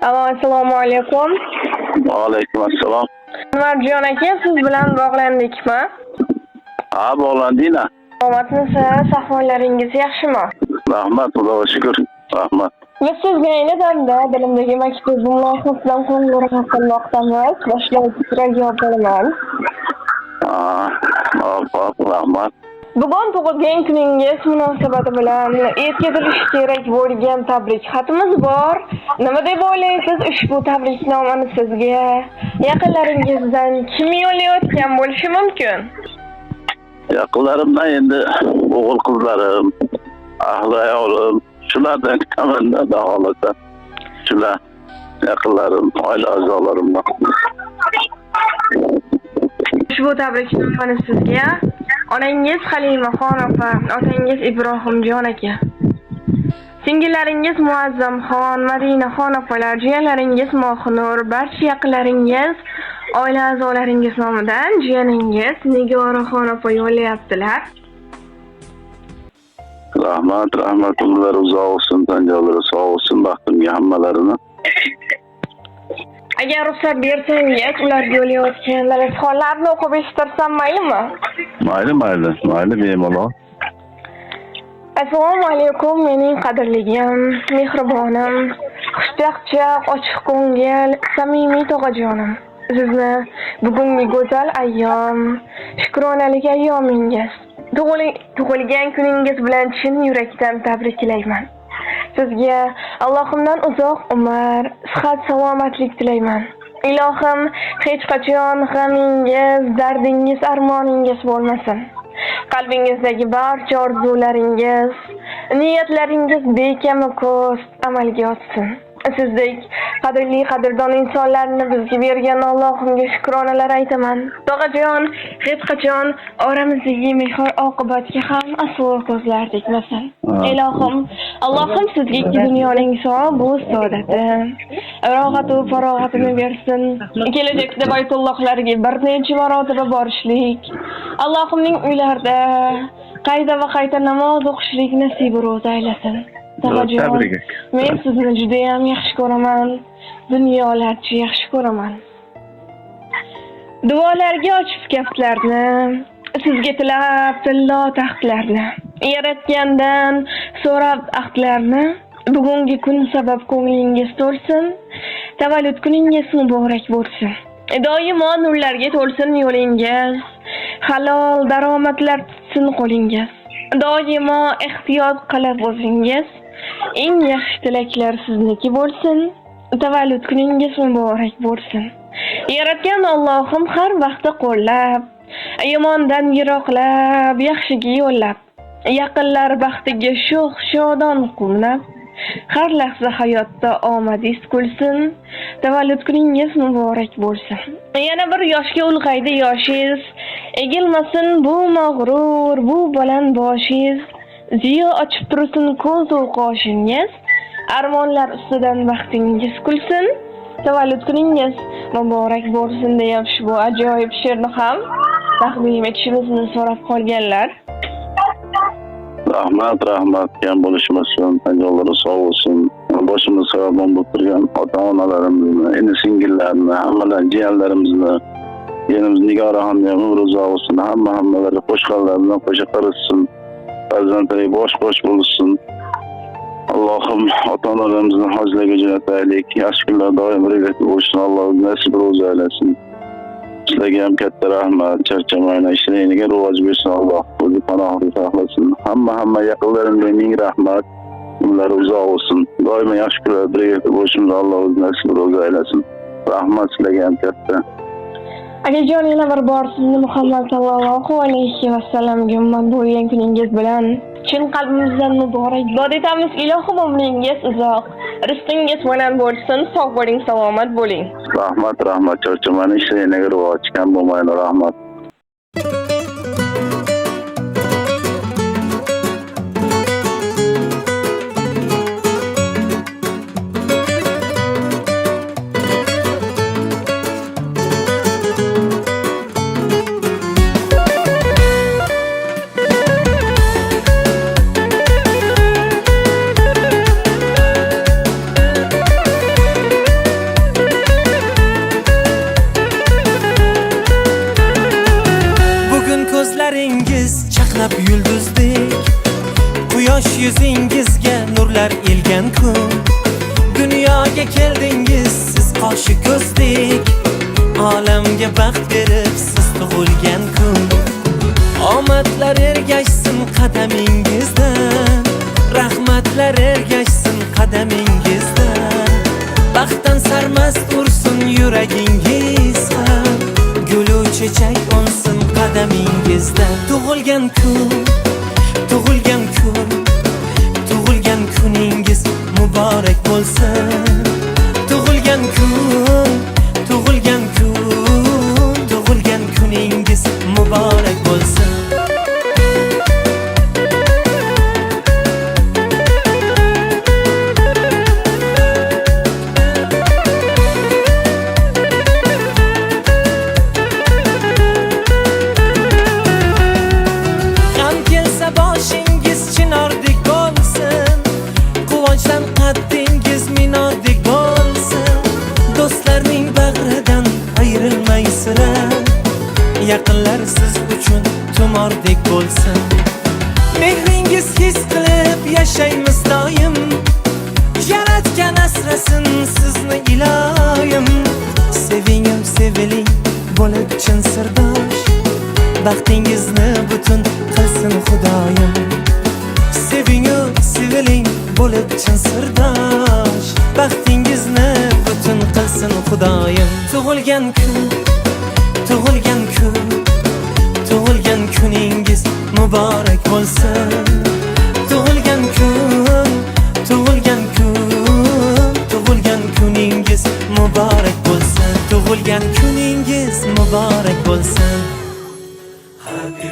Assalomu alaykum. Va alaykum assalom. Umarjon aka, siz bilan bog'landikmi? Ha, bog'landinglar. Salomatmisiz? Ahvollaringiz yaxshimi? Rahmat, Xudoga shukr. Rahmat. Biz sizga ayni damda dilimdagi maktub mulohazasidan qo'ng'iroq qilmoqdamiz. Boshlovchi javob beraman. Rahmat. Bugun tug'ilgan kuningiz munosabati bilan yetkazilishi kerak bo'lgan tabrik xatimiz bor. Nima deb o'ylaysiz? Ushbu tabriknomani sizga yaqinlaringizdan kim yo'llayotgan bo'lishi mumkin? Yaqinlarimdan endi o'g'il qizlarim, ahli ayolim, shulardan kutaman holatda. Shular yaqinlarim, oila a'zolarimdan. Ushbu tabriknomani sizga onangiz Halimaxon opa, otangiz Ibrohimjon aka, singillaringiz Muazzamxon, Madinaxon opalar, jiyanlaringiz Mohinur, barcha yaqinlaringiz, oila a'zolaringiz nomidan jiyaningiz Nigoraxon opa yo'llayaptilar. Rahmat, umrlari uzoq bo'lsin, tanjolari sog' bo'lsin, baxtimga hammalarini. Agar ruxsat bersangiz, ularga yo'llayotgan latifalarni o'qib eshittirsam maylimi? Mayli, bemalol. Assalomu alaykum, mening qadrligim, mehribonim, xushchaqchaq, ochiq ko'ngil, samimiy tog'ajonim. Sizni bugungi go'zal ayyom, shukronalik ayyomingiz, tug'ilgan kuningiz bilan chin yurakdan tabriklayman. Sizga Allohimdan uzoq umr, sihat, salomatlik tilayman. Ilohim hech qachon g'amingiz, dardingiz, armoningiz bo'lmasin. Qalbingizdagi barcha orzularingiz, niyatlaringiz bekami ko'z amalga oshsin. Sizdek qadrli, qadrdon insonlarni bizga bergan Allohimga shukronalar aytaman. Tog'ajon, hech qachon oramizdagi mehr oqibatga ham aslo ko'zlar tegmasin. Ilohim, Allohim sizga ikki dunyoning sog', bu saodati, rohatu farog'atini bersin. Kelajakda Baytullohlarga bir necha marotaba borishlik, Allohimning uylarida qayta va qayta namoz o'qishlik nasib ro'za aylasin. Tog'ajon, men sizni juda ham yaxshi ko'raman. Dunyolarcha yaxshi ko'raman. Duolarga ochib kaftlarni, sizga tilab tillo taxtlarni, yaratgandan so'rab ahdlarni, bugungi kun sabab ko'nglingiz to'lsin, tavallud kuningiz muborak bo'lsin. Doimo nurlarga to'lsin yo'lingiz, halol daromadlar tutsin qo'lingiz. Doimo ehtiyot qilib o'zingiz, eng yaxshi tilaklar sizniki bo'lsin. Tavallud kuningiz muborak bo'lsin. Yaratgan Allohim har vaqtda qo'llab, yomondan yiroqlab, yaxshiga yo'llab, yaqinlar baxtiga sho'x shodon quvnab, har lahza hayotda omadingiz kulsin. Tavallud kuningiz muborak bo'lsin. Yana bir yoshga ulg'aydi yoshingiz, egilmasin bu mag'rur, bu baland boshingiz. Ziyo ochib tursin ko'z qoshingiz, armonlar ustidan baxtingiz kulsin. Tavallud kuningiz muborak bo'lsin deya ushbu ajoyib she'rni ham taqdim etishimizni so'rab qolganlar. Rahmat, kam bo'lishmasin, tanjollari sog' bo'lsin. Boshimiz sababon bo'lib turgan ota-onalarimizni, endi singillarni, hammalar jiyanlarimizni, yenimiz Nigoraxonni ham umri uzoq bo'lsin. Hammalari qo'shqanlar bilan qo'sha qarishsin. Farzandlari bosh bo'lsin. Allohim ota-onalarimizni hajlarga jo'nataylik. Yaxshi kunlar doim birga bo'lsin. Alloh nasib ro'za aylasin. Sizlarga ham katta rahmat. Charchamaylar, ishlaringizga rivoj bersin. Alloh o'zi panohida saqlasin. Hamma yaqinlarimga ming rahmat. Umrlari uzoq bo'lsin. Doim yaxshi kunlar birga bo'lishimiz Alloh o'zi nasib ro'za aylasin. Rahmat sizlarga ham katta. Akajon, yana bir bor sizni Muhammad sallallohu alayhi vasallamga ummat bo'lgan kuningiz bilan chin qalbimizdan muborakbod etamiz. Ilohim umringiz uzoq, rizqingiz baland bo'lsin, sog' bo'ling, salomat bo'ling. Rahmat, charchamaylar, ishlaringizga rivoj, kam bo'lmaylar, rahmat. senga baxt berib siz tug'ilgan kun. Omadlar ergashsin qadamingizdan, rahmatlar ergashsin qadamingizdan. Baxtdan sarmast ursin yuragingiz ham, gulu chechak unsin qadamingizdan. Tug'ilgan kun, tug'ilgan kun, tug'ilgan kuningiz muborak bo'lsin. Tug'ilgan kun, tug'ilgan kun, tug'ilgan kuningiz muborak bo'lsin. G'am kelsa boshingiz chinordek bo'lsin, quvonchdan qaddingiz minordek bo'lsin. Do'stlarning bag'ridan ayrilmaysizlar, yaqinlar siz uchun tumordek bo'lsin. Mehringiz his qilib yashaymiz doim, yaratgan asrasin sizni iloyim. Sevingim seviling bo'lib chin sirdosh, baxtingizni butun qilsin Xudoyim. Sevingu seviling bo'lib chin sirdosh, baxtingizni butun qilsin Xudoyim. Tug'ilgan kun, tug'ilgan kun, tug'ilgan kuningiz muborak bo'lsin. Tug'ilgan kun, tug'ilgan kun, tug'ilgan kuningiz muborak bo'lsin. Tug'ilgan kuningiz muborak bo'lsin. Happy